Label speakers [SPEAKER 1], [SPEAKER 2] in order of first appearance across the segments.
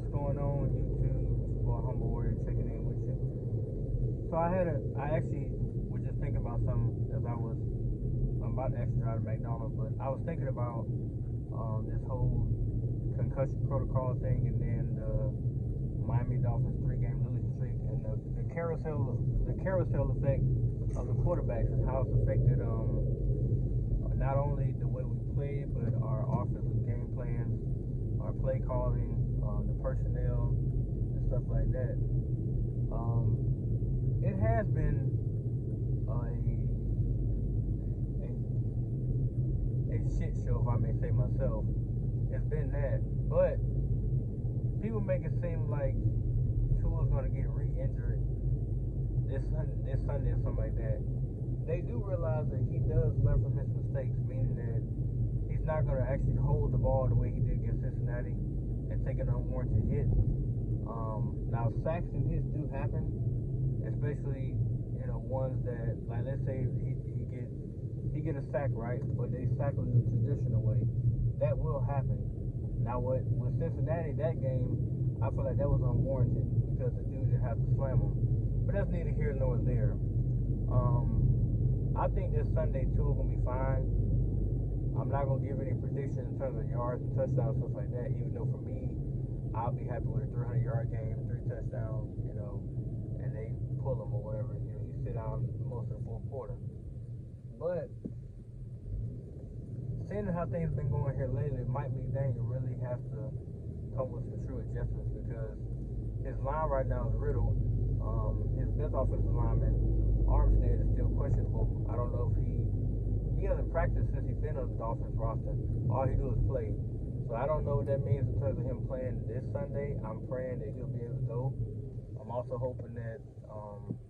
[SPEAKER 1] What's going on YouTube? It's your boy Humble Warrior checking in with you. So I actually was just thinking about something as I'm about to actually drive to McDonald's, but I was thinking about this whole concussion protocol thing, and then the Miami Dolphins 3-game losing streak, and the carousel effect of the quarterbacks and how it's affected not only the way we play, but our offensive game plans, our play calling, the personnel, and stuff like that. It has been a shit show, if I may say myself. It's been that, but people make it seem like Tua's gonna get re-injured this Sunday or something like that. They do realize that he does learn from his mistakes, meaning that he's not going to actually hold the ball the way he did against Cincinnati and take an unwarranted hit. Now, sacks and hits do happen, especially, ones that, like, let's say he get a sack, right, but they sack him the traditional way. That will happen. Now, with Cincinnati, that game, I feel like that was unwarranted because the dude didn't have to slam him. But that's neither here nor there. I think this Sunday, Tua going to be fine. I'm not going to give any prediction in terms of yards and touchdowns, stuff like that, even though for me, I'll be happy with a 300-yard game, 3 touchdowns, and they pull him or whatever. He sit down most of the fourth quarter. But seeing how things been going here lately, Mike McDaniel really has to come with some true adjustments because his line right now is riddled. His best offensive lineman, Armstead, is still questionable. I don't know if he hasn't practiced since he's been on the Dolphins roster. All he do is play. So I don't know what that means in terms of him playing this Sunday. I'm praying that he'll be able to go. I'm also hoping that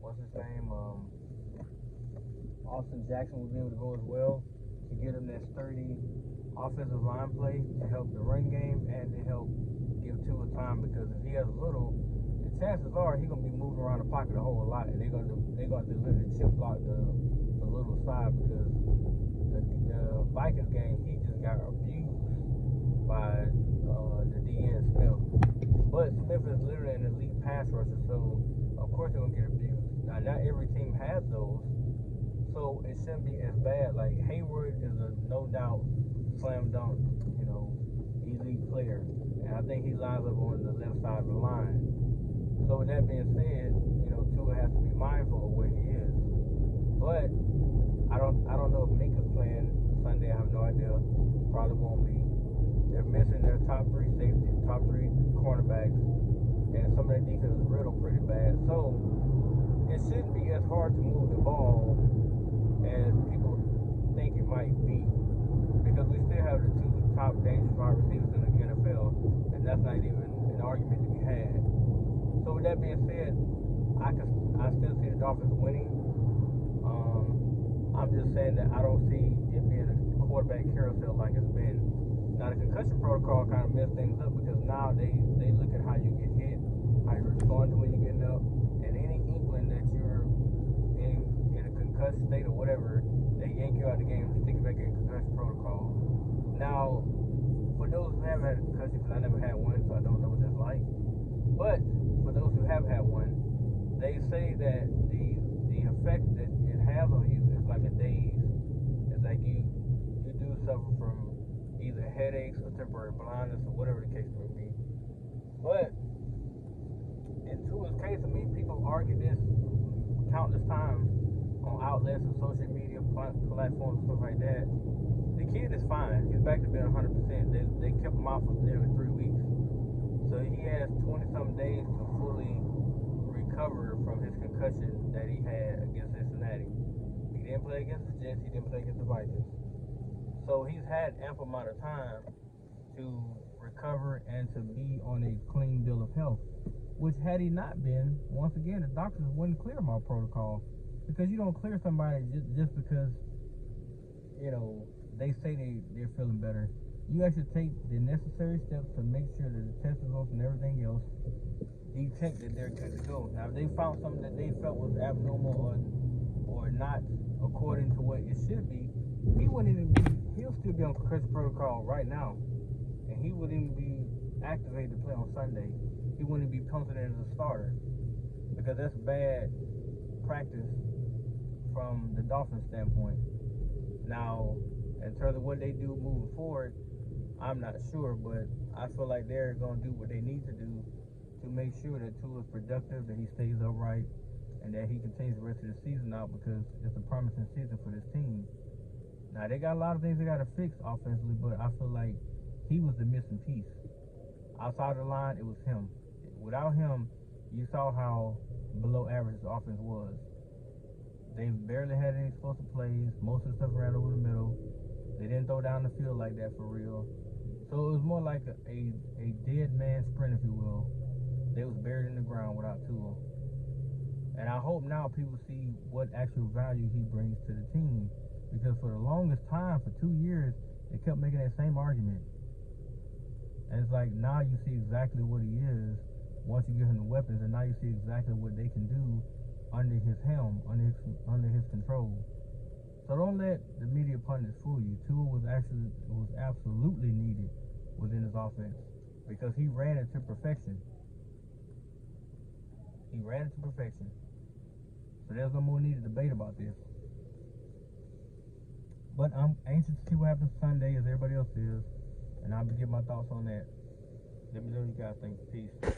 [SPEAKER 1] what's his name? Austin Jackson will be able to go as well to get him that sturdy offensive line play to help the run game and to help give Tua time, because if he has a little, the chances are he's gonna be moving around the pocket a whole lot, and they're gonna literally chip block the little side, because the Vikings game, he just got abused by the DN Smith. But Smith is literally an elite pass rusher, so of course they're gonna get abused. Now, not every team has those, so it shouldn't be as bad. Like, Hayward is a no doubt slam dunk, elite player, and I think he lines up on the left side of the line. So with that being said, Tua has to be mindful of where he is. But I don't know if Minka's playing Sunday. I have no idea. Probably won't be. They're missing their top 3 safeties, top 3 cornerbacks, and some of their defense is riddled pretty bad. So it shouldn't be as hard to move the ball as people think it might be, because we still have the 2 top dangerous wide receivers in the NFL, and that's not even an argument to be had. So with that being said, I still see the Dolphins winning. I'm just saying that I don't see it being a quarterback carousel like it's been. Now, the concussion protocol kind of messed things up, because now they look at how you get hit, how you respond to when you're getting up, and any inkling that you're in a concussed state or whatever, they yank you out of the game and stick you back in concussion protocol. Now, for those who haven't had a concussion, because I never had one, so I don't know what that's like, but for those who have had one, they say that the effect that it has on you is like a daze. It's like you do suffer from either headaches or temporary blindness or whatever the case may be. But in Tua's case, people argue this countless times on outlets and social media platforms and stuff like that. The kid is fine. He's back to being 100%. They kept him out for nearly 3 weeks. So he has 20-something days to fully recover from his concussion that he had against Cincinnati. He didn't play against the Jets. He didn't play against the Vikings. So he's had ample amount of time to recover and to be on a clean bill of health, which had he not been, once again, the doctors wouldn't clear him off protocol, because you don't clear somebody just because, they say they're feeling better. You actually take the necessary steps to make sure that the test results and everything else detect that they're good to go. Now, if they found something that they felt was abnormal or not according to what it should be, he'll still be on concussion protocol right now, and he wouldn't even be activated to play on Sunday, he wouldn't be penciled in as a starter because that's bad practice from the Dolphins standpoint. Now, in terms of what they do moving forward, I'm not sure, but I feel like they're going to do what they need to do to make sure that Tua is productive, that he stays upright, and that he continues the rest of the season out because it's a promising season for this team. Now, they got a lot of things they got to fix offensively, but I feel like he was the missing piece. Outside the line, it was him. Without him, you saw how below average the offense was. They barely had any explosive plays. Most of the stuff ran over the middle. They didn't throw down the field like that for real. So it was more like a dead man sprint, if you will. They was buried in the ground without Tua. And I hope now people see what actual value he brings to the team. Because for the longest time, for 2 years, they kept making that same argument. And it's like now you see exactly what he is once you give him the weapons, and now you see exactly what they can do under his helm, under his control. So don't let the media pundits fool you. Tua was absolutely needed within his offense because he ran it to perfection. He ran it to perfection. So there's no more need to debate about this. But I'm anxious to see what happens Sunday as everybody else is. And I'll be giving my thoughts on that. Let me know what you guys think. Peace.